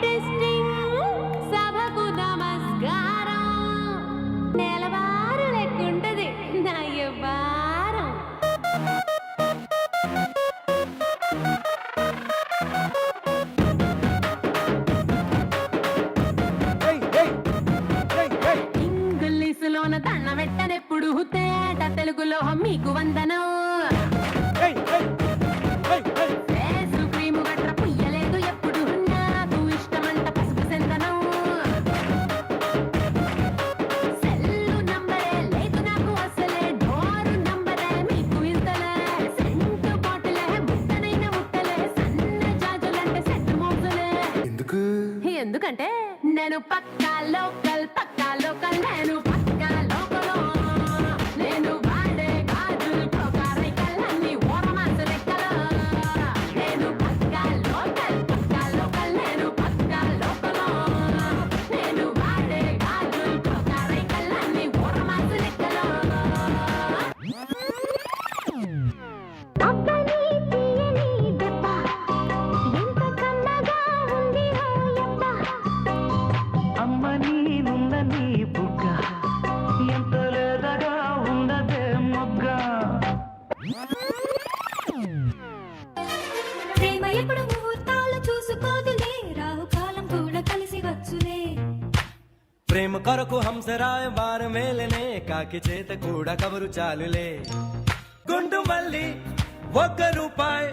Testing సభకు నమస్కారం. నెలవారు లెక్కుంటది నా యవ్వారం. ఇంగ్లీషులోన దండ పెట్టనెప్పుడు తేట తెలుగులో మీకు వందనం. ఫేసు క్రీము గట్ర పుయ్యలేదు ఎప్పుడు నాకు ఇష్టమంట పసుపు సెందనం. సెల్లు నంబరే లేదు నాకు అసలే డోరు నంబరే మీకు ఇంతలే. సెంటు బాటిలే ముట్టనైన ముట్టలే సన్న జాజులంటే సెట్ మోజులే. ఎందుకంటే నేను పక్కా లోకల్ నేను పక్కా లోకలో. నేను వాడే గాజులు కోకారైకల్లన్నీ ఓరమాసు లెక్కలో. నేను పక్కా లోకల్ నేను పక్కా లోకలో. నేను వాడే గాజులు కోకారైకల్లన్నీ ఓరమాసు లెక్కలో. అబ్బని తీయని దెబ్బ ఎంత కమ్మగా ఉంది ఓయబ్బ. అమ్మ నీనున్న నీ బుగ్గ ఎంత లేదగా ఉన్నదే మొగ్గ. ప్రేమ ఎప్పుడు ముహూర్తాలు చూసుకోదులే రాహుకాలం కూడా కలిసి వచ్చులే. ప్రేమ కొరకు హంసరాయ వారం వేలనే కాకి చేత కూడా కబరు చాలులే. గుండు మల్లి ₹1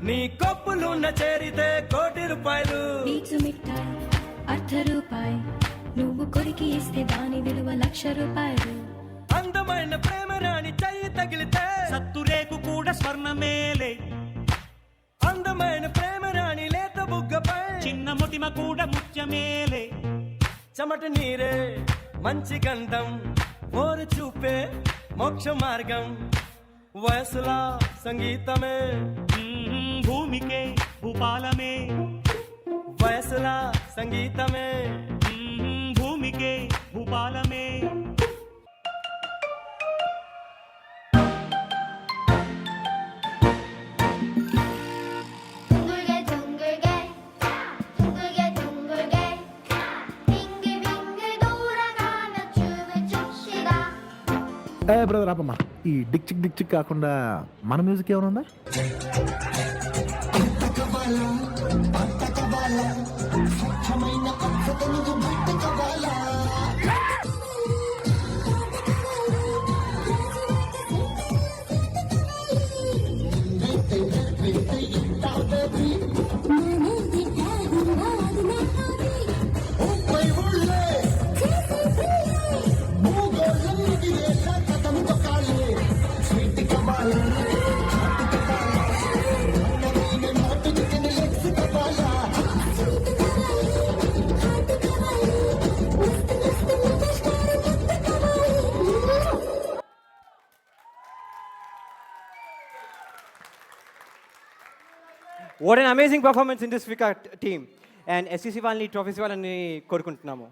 నీ కొప్పులున్న చేరితే ₹1,00,00,000. పీచు మిఠాయి ₹1 నువ్వు కొరికి ఇస్తే దాని విలువ ₹1,00,000. అందమైన ప్రేమ రాణి చెయ్యి తగిలితే సత్తురేకు కూడా స్వర్ణమేలే. అందమైన ప్రేమ రాణి లేత బుగ్గపై చిన్న మొటిమ కూడా ముత్యమేలే. చెమట నీరే మంచి గంధం ఓరు చూపే మోక్ష మార్గం. వయసులా సంగీతమే భూమికే భూపాలమే. వయసులా సంగీతమే భూమికే భూపాలమే. 둥글게 둥글게 둥글게 둥글게 빙글빙글 돌아가며 춤을 춥시다. బ్రదర్ ఆపమ్మా. ఈ డిక్ చిక్ కాకుండా మన మ్యూజిక్ ఏమైనా ఉందా? What an amazing performance in this Vika team. And SCC వాళ్ళని ట్రోఫీస్ వాళ్ళని కోరుకుంటున్నాము.